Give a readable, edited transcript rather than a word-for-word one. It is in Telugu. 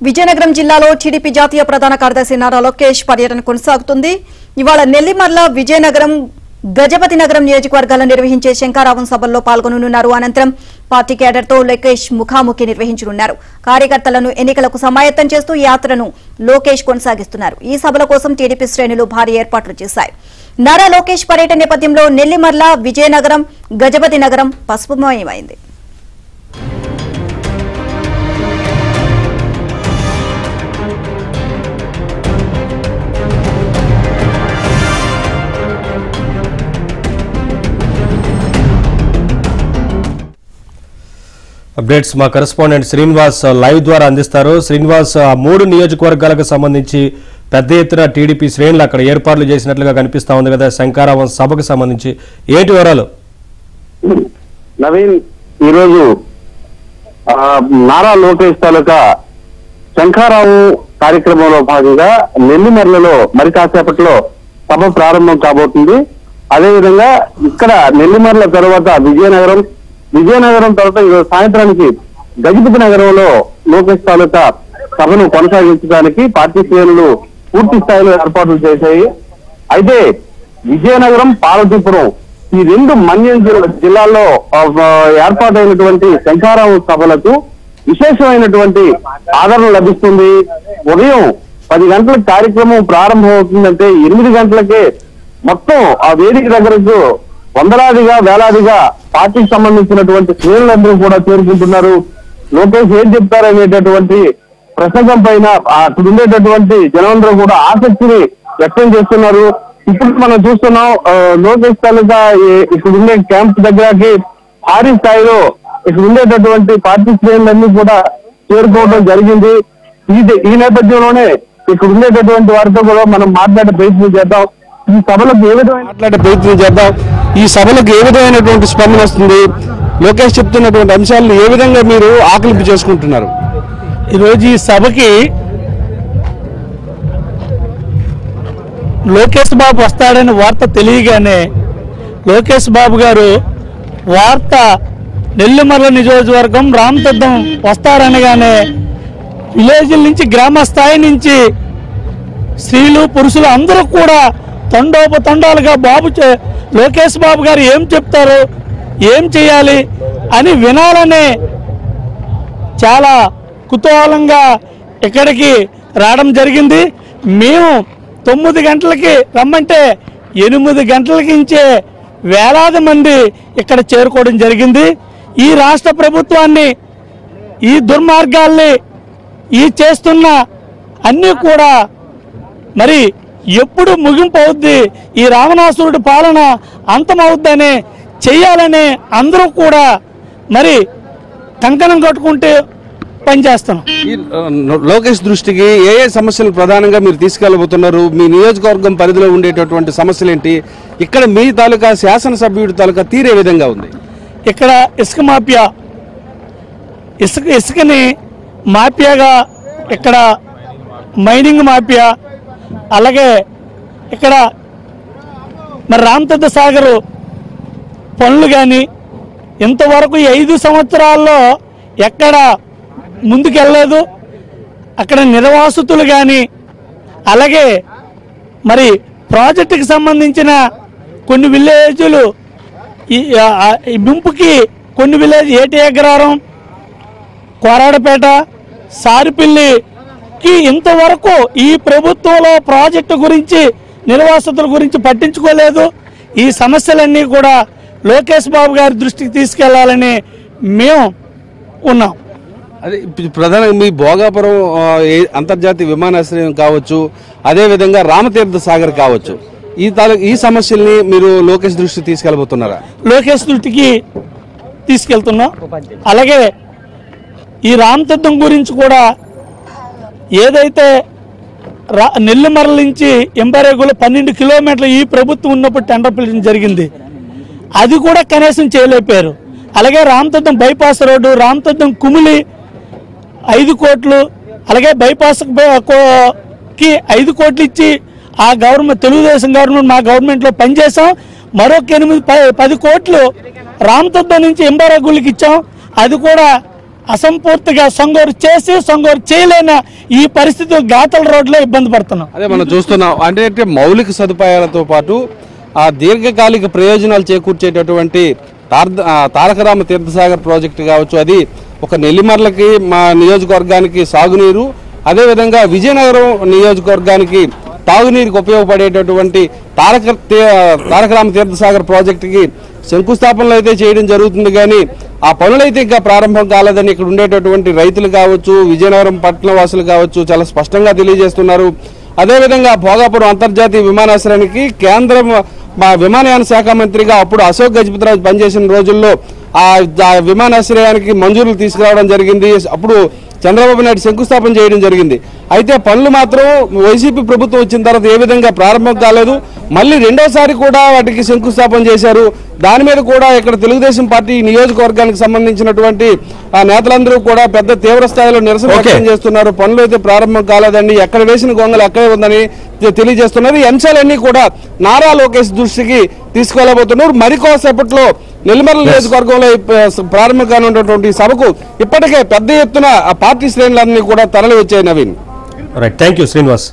విజయనగరం జిల్లాలో టీడీపీ జాతీయ ప్రధాన కార్యదర్శి నారా లోకేష్ పర్యటన కొనసాగుతుంది. ఇవాళ నెల్లిమర్ల, విజయనగరం, గజపతి నగరం నియోజకవర్గాల్లో నిర్వహించే శంఖారావం సభల్లో పాల్గొననున్నారు. అనంతరం పార్టీ కేడర్తో లోకేష్ ముఖాముఖి నిర్వహించనున్నారు. కార్యకర్తలను ఎన్నికలకు సమాయత్తం చేస్తూ యాత్రను లోకేష్ కొనసాగిస్తున్నారు. ఈ సభల కోసం టీడీపీ శ్రేణులు భారీ ఏర్పాట్లు చేశాయి. నారా లోకేష్ పర్యటన నేపథ్యంలో నెల్లిమర్ల, విజయనగరం, గజపతి నగరం పసుపుమయమైంది. అప్డేట్స్ మా కరెస్పాండెంట్ శ్రీనివాస్ లైవ్ ద్వారా అందిస్తారు. శ్రీనివాస్, ఆ 3 నియోజకవర్గాలకు సంబంధించి పెద్ద ఎత్తున టీడీపీ శ్రేణులు అక్కడ ఏర్పాట్లు చేసినట్లుగా కనిపిస్తా ఉంది కదా, శంఖారావం సభకు సంబంధించి ఏంటి వివరాలు? నవీన్, ఈరోజు నారా లోకేష్ తాలూకా శంఖారావు కార్యక్రమంలో భాగంగా నెల్లిమర్లలో మరి కాసేపట్లో సభ ప్రారంభం కాబోతుంది. అదేవిధంగా ఇక్కడ నెల్లిమర్ల తర్వాత విజయనగరం తర్వాత ఈరోజు సాయంత్రానికి గజపతి నగరంలో లోకేష్ తాలూకా సభను కొనసాగించడానికి పార్టీ శ్రేణులు పూర్తి స్థాయిలో ఏర్పాట్లు చేశాయి. అయితే విజయనగరం, పార్వతీపురం ఈ 2 మన్యం జిల్లాల్లో ఏర్పాటైనటువంటి శంఖారావు సభలకు విశేషమైనటువంటి ఆదరణ లభిస్తుంది. ఉదయం 10 గంటలకు కార్యక్రమం ప్రారంభం అవుతుందంటే 8 గంటలకే మొత్తం ఆ వేదిక దగ్గరకు వందలాదిగా వేలాదిగా పార్టీకి సంబంధించినటువంటి శ్రేణులందరూ కూడా చేరుకుంటున్నారు. లోకేష్ ఏం చెప్తారనేటటువంటి ప్రసంగం పైన అక్కడ ఉండేటటువంటి జనందరూ కూడా ఆసక్తిని వ్యక్తం చేస్తున్నారు. ఇప్పుడు మనం చూస్తున్నాం లోకేష్ తాలూకా ఇక్కడ ఉండే క్యాంప్ దగ్గరకి భారీ స్థాయిలో ఇక్కడ ఉండేటటువంటి పార్టీ శ్రేణులన్నీ కూడా చేరుకోవడం జరిగింది. ఈ నేపథ్యంలోనే ఇక్కడ ఉండేటటువంటి వారితో కూడా మనం మాట్లాడే ప్రయత్నం చేద్దాం. ఈ సభలకు ఏ విధమైనటువంటి స్పందన వస్తుంది? లోకేష్ చెప్తున్నటువంటి అంశాలను ఏ విధంగా మీరు ఆకలింపు చేసుకుంటున్నారు? ఈరోజు ఈ సభకి లోకేష్ బాబు వస్తాడని వార్త తెలియగానే లోకేష్ బాబు గారు వార్త నెల్లిమర్ల నియోజకవర్గం రామతీర్థం వస్తారనగానే విలేజ్ల నుంచి, గ్రామ స్థాయి నుంచి స్త్రీలు, పురుషులు అందరూ కూడా తండోపతండాలుగా లోకేష్ బాబు గారు ఏం చెప్తారు, ఏం చేయాలి అని వినాలనే చాలా కుతూహలంగా ఇక్కడికి రావడం జరిగింది. మేము 9 గంటలకి రమ్మంటే 8 గంటలకి నుంచే వేలాది మంది ఇక్కడ చేరుకోవడం జరిగింది. ఈ రాష్ట్ర ప్రభుత్వాన్ని, ఈ దుర్మార్గాల్ని, ఈ చేస్తున్న అన్నీ కూడా మరి ఎప్పుడు ముగింపు అవుద్ది, ఈ రావణాసురుడి పాలన అంతమవుద్దని చెయ్యాలని అందరూ కూడా మరి కంకణం కట్టుకుంటే పనిచేస్తాం. లోకేష్ దృష్టికి ఏ సమస్యలు ప్రధానంగా మీరు తీసుకెళ్లబోతున్నారు? మీ నియోజకవర్గం పరిధిలో ఉండేటటువంటి సమస్యలు ఏంటి? ఇక్కడ మీ తాలూకా శాసనసభ్యుడి తాలూకా తీరే విధంగా ఉంది. ఇక్కడ ఇసుక మాఫియా, ఇసుకని మాఫియాగా, ఇక్కడ మైనింగ్ మాఫియా, అలాగే ఇక్కడ మరి రామతీర్థ సాగర్ పనులు కానీ ఇంతవరకు 5 సంవత్సరాల్లో ఎక్కడ ముందుకెళ్ళలేదు. అక్కడ నిర్వాసితులు కానీ, అలాగే మరి ప్రాజెక్టుకి సంబంధించిన కొన్ని విలేజులు, ఈ ముంపుకి కొన్ని విలేజ్, ఏటి అగ్రహారం, కోరాడపేట, సారిపిల్లికి ఇంతవరకు ఈ ప్రభుత్వంలో ప్రాజెక్టు గురించి, నిర్వాసితుల గురించి పట్టించుకోలేదు. ఈ సమస్యలన్నీ కూడా లోకేష్ బాబు గారి దృష్టికి తీసుకెళ్లాలని మేము ఉన్నాం. అదే ప్రధానంగా మీ భోగాపురం అంతర్జాతీయ విమానాశ్రయం కావచ్చు, అదేవిధంగా రామతీర్థ సాగర్ కావచ్చు, ఈ సమస్యల్ని మీరు లోకేష్ దృష్టికి తీసుకెళ్ళబోతున్నారా? లోకేష్ దృష్టికి తీసుకెళ్తున్నాం. అలాగే ఈ రామతీర్థం గురించి కూడా ఏదైతే నెల్లిమర్ల నుంచి ఎంబరేగులు 12 కిలోమీటర్లు ఈ ప్రభుత్వం ఉన్నప్పుడు టెండర్ పిలిచడం జరిగింది. అది కూడా కనీసం చేయలేకపోయారు. అలాగే రామతీర్థం బైపాస్ రోడ్డు, రామతీర్థం కుమిలి 5 కోట్లు, అలాగే బైపాస్కి 5 కోట్లు ఇచ్చి ఆ గవర్నమెంట్, తెలుగుదేశం గవర్నమెంట్, మా గవర్నమెంట్లో పనిచేసాం. మరొక 10 కోట్లు రామతీర్థం నుంచి ఎంబరేగులకి ఇచ్చాం. అది కూడా అసంపూర్తిగా సంగోరు చేసి సంగోరు చేయలేని ఈ పరిస్థితి గాతల రోడ్లో ఇబ్బంది పడుతున్నాం. అదే మనం చూస్తున్నాం. అంటే మౌలిక సదుపాయాలతో పాటు ఆ దీర్ఘకాలిక ప్రయోజనాలు చేకూర్చేటటువంటి తారకరామ తీర్థసాగర్ ప్రాజెక్టు కావచ్చు, అది ఒక నెల్లిమర్లకి మా నియోజకవర్గానికి సాగునీరు, అదేవిధంగా విజయనగరం నియోజకవర్గానికి తాగునీరుకి ఉపయోగపడేటటువంటి తారకరామ తీర్థసాగర్ ప్రాజెక్టుకి శంకుస్థాపనలు అయితే చేయడం జరుగుతుంది. కానీ ఆ పనులైతే ఇంకా ప్రారంభం కాలేదని ఇక్కడ ఉండేటటువంటి రైతులు కావచ్చు, విజయనగరం పట్టణ వాసులు కావచ్చు చాలా స్పష్టంగా తెలియజేస్తున్నారు. అదేవిధంగా భోగాపురం అంతర్జాతీయ విమానాశ్రయానికి కేంద్రం విమానయాన శాఖ మంత్రిగా అప్పుడు అశోక్ గజపతిరాజు పనిచేసిన రోజుల్లో ఆ విమానాశ్రయానికి మంజూరులు తీసుకురావడం జరిగింది. అప్పుడు చంద్రబాబు నాయుడు శంకుస్థాపన చేయడం జరిగింది. అయితే పనులు మాత్రం వైసీపీ ప్రభుత్వం వచ్చిన తర్వాత ఏ విధంగా ప్రారంభం కాలేదు. మళ్ళీ రెండోసారి కూడా వాటికి శంకుస్థాపన చేశారు. దాని మీద కూడా ఇక్కడ తెలుగుదేశం పార్టీ నియోజకవర్గానికి సంబంధించినటువంటి నేతలందరూ కూడా పెద్ద తీవ్ర స్థాయిలో నిరసన వ్యక్తం చేస్తున్నారు. పనులు అయితే ప్రారంభం కాలేదండి, ఎక్కడ వేసిన గొంగలు అక్కడే ఉందని తెలియజేస్తున్నారు. ఈ అంశాలన్నీ కూడా నారా లోకేష్ దృష్టికి తీసుకెళ్లబోతున్నారు. మరికోసేపట్లో నెల్లిమర్ల నియోజకవర్గంలో ప్రారంభం కానున్నటువంటి సభకు ఇప్పటికే పెద్ద ఎత్తున ఆ పార్టీ శ్రేణులన్నీ కూడా తరలి వచ్చాయి. Naveen, right, thank you Srinivas.